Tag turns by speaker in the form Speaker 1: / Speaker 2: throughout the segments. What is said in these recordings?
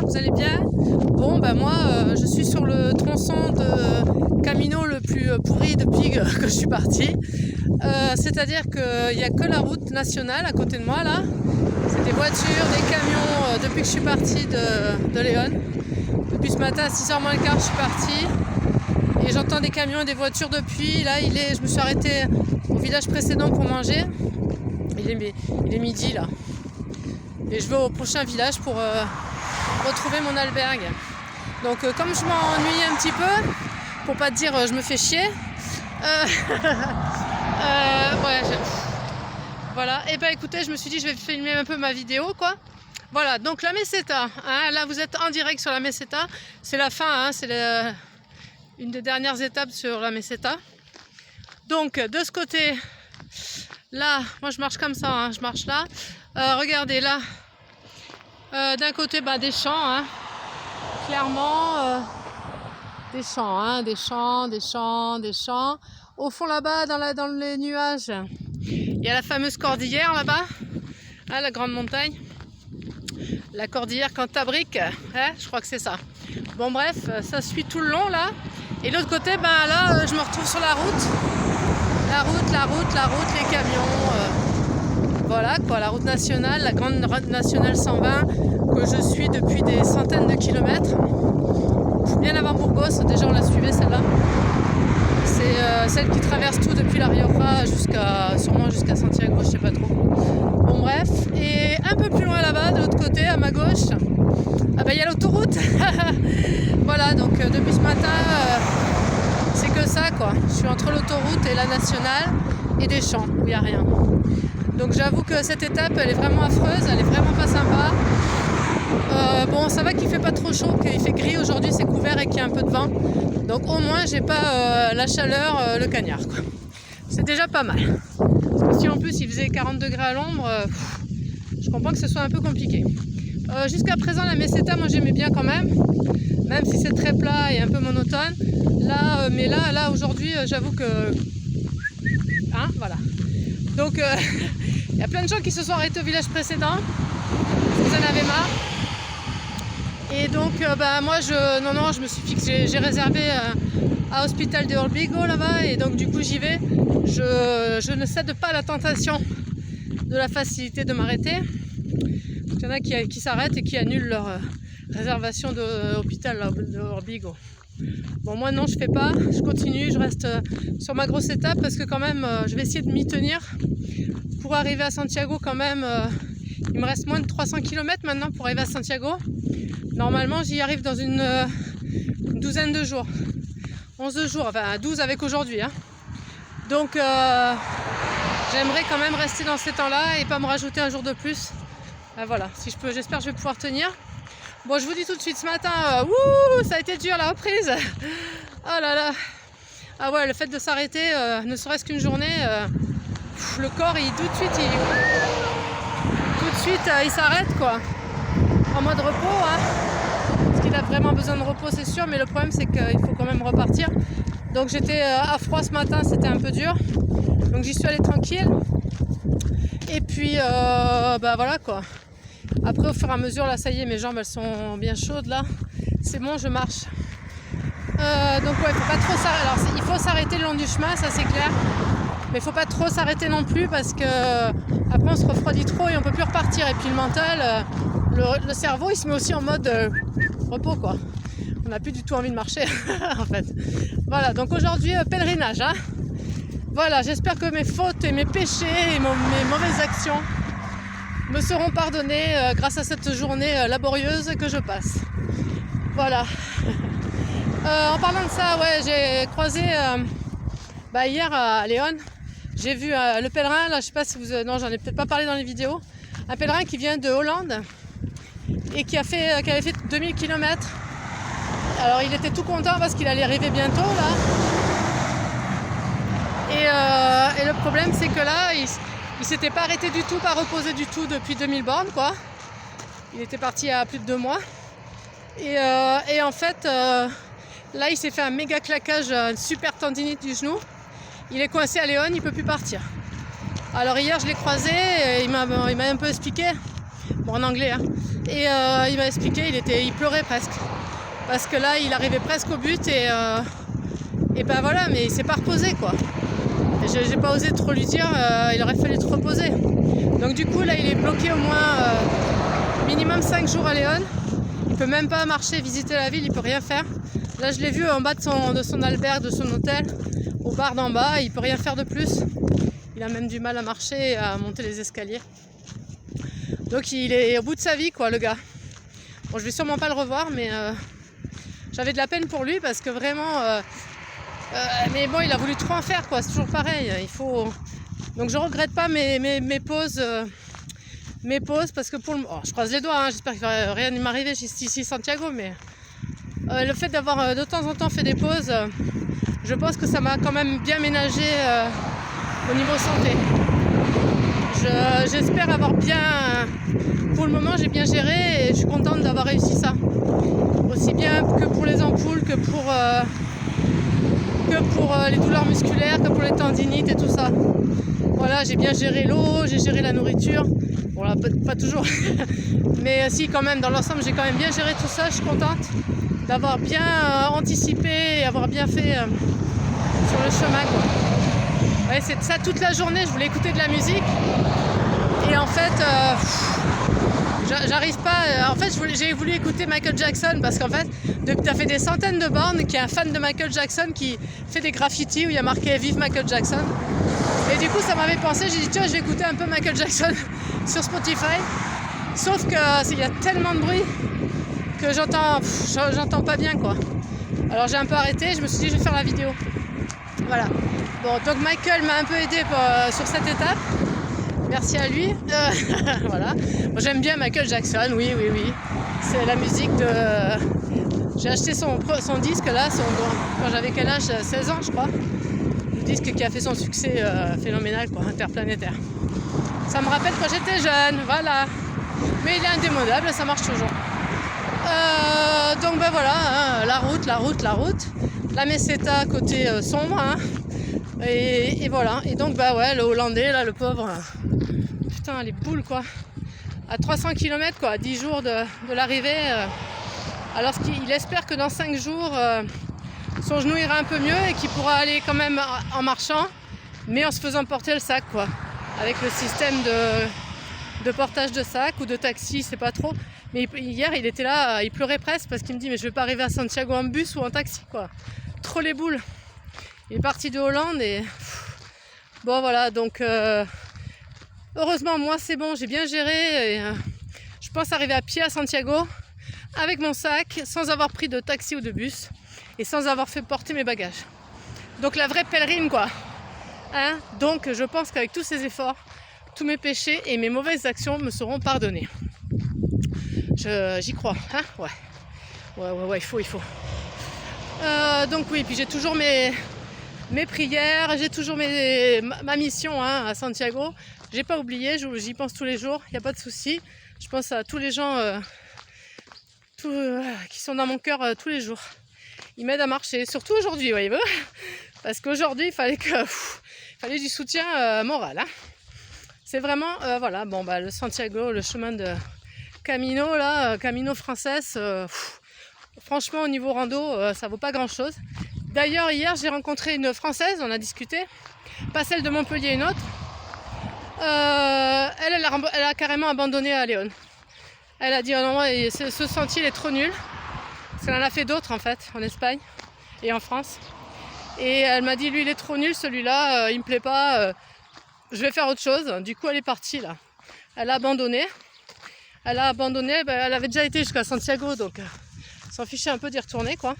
Speaker 1: vous allez bien. Bon, ben moi, je suis sur le tronçon de Camino le plus pourri depuis que je suis partie. C'est-à-dire qu'il n'y a que la route nationale à côté de moi, là. C'est des voitures, des camions, depuis que je suis partie de Léon. Depuis ce matin, à 6h moins le quart, je suis partie. Et j'entends des camions et des voitures depuis. Là, je me suis arrêtée au village précédent pour manger. Il est midi, là. Et je vais au prochain village pour retrouver mon albergue. Donc comme je m'ennuie un petit peu, pour pas dire je me fais chier, ouais, voilà, et ben écoutez, je me suis dit je vais filmer un peu ma vidéo, quoi. Voilà, donc la Meseta, hein, là vous êtes en direct sur la Meseta, c'est la fin, hein, c'est une des dernières étapes sur la Meseta. Donc de ce côté, là, moi je marche comme ça, hein, je marche là. Regardez là, d'un côté des champs, hein, clairement des champs, hein, des champs. Au fond là-bas, dans les nuages, il y a la fameuse cordillère là-bas, hein, la grande montagne, la cordillère Cantabrique, hein, je crois que c'est ça. Bon bref, ça suit tout le long là. Et l'autre côté, là, je me retrouve sur la route, les camions. Voilà quoi, la route nationale, la grande route nationale 120 que je suis depuis des centaines de kilomètres. Bien avant Burgos, déjà on la suivait celle-là. C'est celle qui traverse tout depuis La Rioja sûrement jusqu'à Santiago, je sais pas trop. Bon bref, et un peu plus loin là-bas, de l'autre côté, à ma gauche, il y a l'autoroute. Voilà, donc depuis ce matin, c'est que ça quoi. Je suis entre l'autoroute et la nationale et des champs où il n'y a rien. Donc j'avoue que cette étape elle est vraiment affreuse, elle est vraiment pas sympa. Bon, ça va qu'il fait pas trop chaud, qu'il fait gris aujourd'hui, c'est couvert et qu'il y a un peu de vent. Donc au moins j'ai pas la chaleur, le cagnard quoi. C'est déjà pas mal. Parce que si en plus il faisait 40 degrés à l'ombre, je comprends que ce soit un peu compliqué. Jusqu'à présent la Meseta moi j'aimais bien quand même si c'est très plat et un peu monotone. Là, mais là aujourd'hui j'avoue que... Hein, voilà. Donc il y a plein de gens qui se sont arrêtés au village précédent. Vous en avez marre. Et donc moi je me suis fixé, j'ai réservé à Hospital de Orbigo là-bas et donc du coup j'y vais. Je ne cède pas à la tentation de la facilité de m'arrêter. Il y en a qui s'arrêtent et qui annulent leur réservation de Hospital de Orbigo. Bon moi non, je fais pas, je continue, je reste sur ma grosse étape parce que quand même je vais essayer de m'y tenir pour arriver à Santiago quand même. Il me reste moins de 300 km maintenant pour arriver à Santiago. Normalement j'y arrive dans une douzaine de jours, 11 jours, enfin 12 avec aujourd'hui, hein. Donc j'aimerais quand même rester dans ces temps-là et pas me rajouter un jour de plus. Voilà, si je peux, j'espère que je vais pouvoir tenir. Bon, je vous dis tout de suite, ce matin, ça a été dur la reprise. Oh là là. Ah ouais, le fait de s'arrêter, ne serait-ce qu'une journée, le corps, tout de suite, il s'arrête quoi. En mode repos, hein. Parce qu'il a vraiment besoin de repos, c'est sûr, mais le problème c'est qu'il faut quand même repartir. Donc j'étais à froid ce matin, c'était un peu dur. Donc j'y suis allée tranquille. Et puis, voilà quoi. Après, au fur et à mesure, là, ça y est, mes jambes, elles sont bien chaudes, là. C'est bon, je marche. Donc, ouais, faut pas trop s'arrêter. Alors, il faut s'arrêter le long du chemin, ça, c'est clair. Mais il faut pas trop s'arrêter non plus parce que après, on se refroidit trop et on peut plus repartir. Et puis, le mental, le cerveau, il se met aussi en mode repos, quoi. On n'a plus du tout envie de marcher, en fait. Voilà, donc aujourd'hui, pèlerinage, hein. Voilà, j'espère que mes fautes et mes péchés et mes mauvaises actions me seront pardonnés grâce à cette journée laborieuse que je passe. Voilà. En parlant de ça, ouais, j'ai croisé hier à Léon, j'ai vu le pèlerin, là, je sais pas si vous... non, j'en ai peut-être pas parlé dans les vidéos. Un pèlerin qui vient de Hollande et qui avait fait 2000 km. Alors il était tout content parce qu'il allait arriver bientôt là. Et le problème c'est que là, il s'était pas arrêté du tout, pas reposé du tout depuis 2000 bornes quoi. Il était parti il y a plus de 2 mois. Et en fait, là il s'est fait un méga claquage, une super tendinite du genou. Il est coincé à Léon, il peut plus partir. Alors hier je l'ai croisé, et il m'a un peu expliqué. bon, en anglais, hein. Et il m'a expliqué, il pleurait presque. Parce que là, il arrivait presque au but et ben voilà, mais il s'est pas reposé quoi. J'ai pas osé trop lui dire, il aurait fallu te reposer. Donc du coup, là, il est bloqué au moins minimum 5 jours à Léon. Il peut même pas marcher, visiter la ville, il peut rien faire. Là, je l'ai vu en bas de son albergue, de son hôtel, au bar d'en bas, il peut rien faire de plus. Il a même du mal à marcher et à monter les escaliers. Donc il est au bout de sa vie quoi, le gars. Bon, je vais sûrement pas le revoir, mais j'avais de la peine pour lui parce que vraiment... mais bon, il a voulu trop en faire quoi, c'est toujours pareil. Il faut... Donc je regrette pas mes pauses. Mes pauses parce que pour le... je croise les doigts, hein, j'espère qu'il va rien m'arriver ici Santiago, mais le fait d'avoir de temps en temps fait des pauses, je pense que ça m'a quand même bien ménagé au niveau santé. J'espère avoir bien, pour le moment j'ai bien géré et je suis contente d'avoir réussi ça. Aussi bien que pour les ampoules, que pour les douleurs musculaires, que pour les tendinites et tout ça. Voilà, j'ai bien géré l'eau, j'ai géré la nourriture. Bon là, pas toujours, mais si quand même, dans l'ensemble, j'ai quand même bien géré tout ça. Je suis contente d'avoir bien anticipé et avoir bien fait sur le chemin, quoi. Ouais, c'est ça toute la journée, je voulais écouter de la musique. Et en fait, j'arrive pas... En fait, j'ai voulu écouter Michael Jackson parce qu'en fait, ça fait des centaines de bornes qu'il y a un fan de Michael Jackson qui fait des graffitis où il y a marqué « Vive Michael Jackson ». Et du coup, ça m'avait pensé, j'ai dit tiens, je vais écouter un peu Michael Jackson sur Spotify. Sauf qu'il y a tellement de bruit que j'entends pas bien quoi. Alors j'ai un peu arrêté, je me suis dit je vais faire la vidéo. Voilà. Bon, donc Michael m'a un peu aidé sur cette étape. Merci à lui. Voilà. Bon, j'aime bien Michael Jackson, oui. C'est la musique de... J'ai acheté son disque là, quand j'avais quel âge, 16 ans je crois. Le disque qui a fait son succès phénoménal, quoi, interplanétaire. Ça me rappelle quand j'étais jeune, voilà. Mais il est indémodable, ça marche toujours. Donc ben voilà, hein, la route. La Meseta côté sombre, hein. Et voilà. Et donc bah ouais, le Hollandais là, le pauvre, putain les boules quoi. À 300 km quoi, à 10 jours de l'arrivée. Alors qu'il espère que dans 5 jours, son genou ira un peu mieux et qu'il pourra aller quand même en marchant, mais en se faisant porter le sac quoi. Avec le système de portage de sac ou de taxi, c'est pas trop. Mais hier, il était là, il pleurait presque parce qu'il me dit mais je vais pas arriver à Santiago en bus ou en taxi quoi. Trop les boules. Il est parti de Hollande et bon voilà, donc heureusement moi c'est bon, j'ai bien géré et je pense arriver à pied à Santiago avec mon sac sans avoir pris de taxi ou de bus et sans avoir fait porter mes bagages. Donc la vraie pèlerine quoi. Hein, donc je pense qu'avec tous ces efforts, tous mes péchés et mes mauvaises actions me seront pardonnés. J'y crois, hein, ouais, il faut. Donc oui, puis j'ai toujours mes prières, j'ai toujours ma mission hein, à Santiago. J'ai pas oublié, j'y pense tous les jours, il n'y a pas de souci. Je pense à tous les gens qui sont dans mon cœur tous les jours. Ils m'aident à marcher, surtout aujourd'hui, voyez-vous. Parce qu'aujourd'hui, il fallait du soutien moral. Hein. C'est vraiment, voilà, bon, bah, le Santiago, le chemin de Camino, là, Camino Frances, franchement, au niveau rando, ça vaut pas grand-chose. D'ailleurs, hier, j'ai rencontré une Française, on a discuté, pas celle de Montpellier, une autre. Elle a carrément abandonné à Léon. Elle a dit, oh non, ce sentier, il est trop nul. Parce qu'elle en a fait d'autres, en fait, en Espagne et en France. Et elle m'a dit, lui, il est trop nul, celui-là, il me plaît pas, je vais faire autre chose. Du coup, elle est partie, là. Elle a abandonné. Elle avait déjà été jusqu'à Santiago, donc s'en fichait un peu d'y retourner, quoi.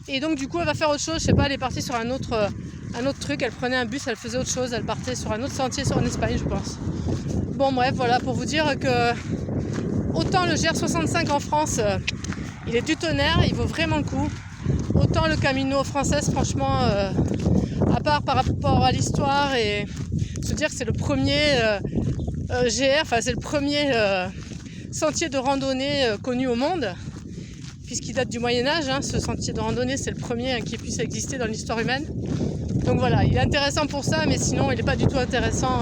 Speaker 1: Et donc, du coup, elle va faire autre chose. Je sais pas, elle est partie sur un autre truc. Elle prenait un bus, elle faisait autre chose. Elle partait sur un autre sentier en Espagne, je pense. Bon, bref, voilà, pour vous dire que autant le GR65 en France, il est du tonnerre, il vaut vraiment le coup. Autant le Camino Frances, franchement, à part par rapport à l'histoire et se dire que c'est le premier GR, enfin c'est le premier sentier de randonnée connu au monde, puisqu'il date du Moyen-Âge, hein, ce sentier de randonnée c'est le premier qui puisse exister dans l'histoire humaine. Donc voilà, il est intéressant pour ça, mais sinon il n'est pas du tout intéressant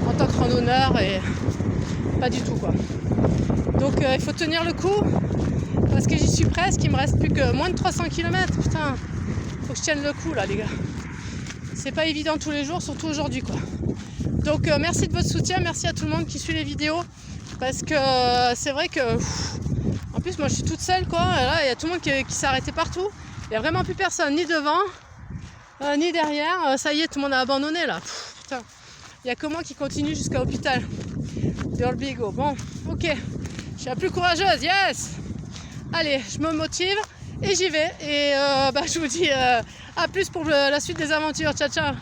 Speaker 1: en tant que randonneur pas du tout quoi. Donc il faut tenir le coup, parce que j'y suis presque, il me reste plus que moins de 300 km, putain, faut que je tienne le coup là les gars. C'est pas évident tous les jours, surtout aujourd'hui quoi. Donc merci de votre soutien, merci à tout le monde qui suit les vidéos, parce que c'est vrai que en plus moi je suis toute seule quoi, et là il y a tout le monde qui s'est arrêté partout, il n'y a vraiment plus personne, ni devant, ni derrière, ça y est, tout le monde a abandonné là. Putain, il n'y a que moi qui continue jusqu'à l'hôpital. Bigo. Bon, ok, je suis la plus courageuse, yes. Allez, je me motive et j'y vais, et je vous dis à plus pour la suite des aventures, ciao ciao.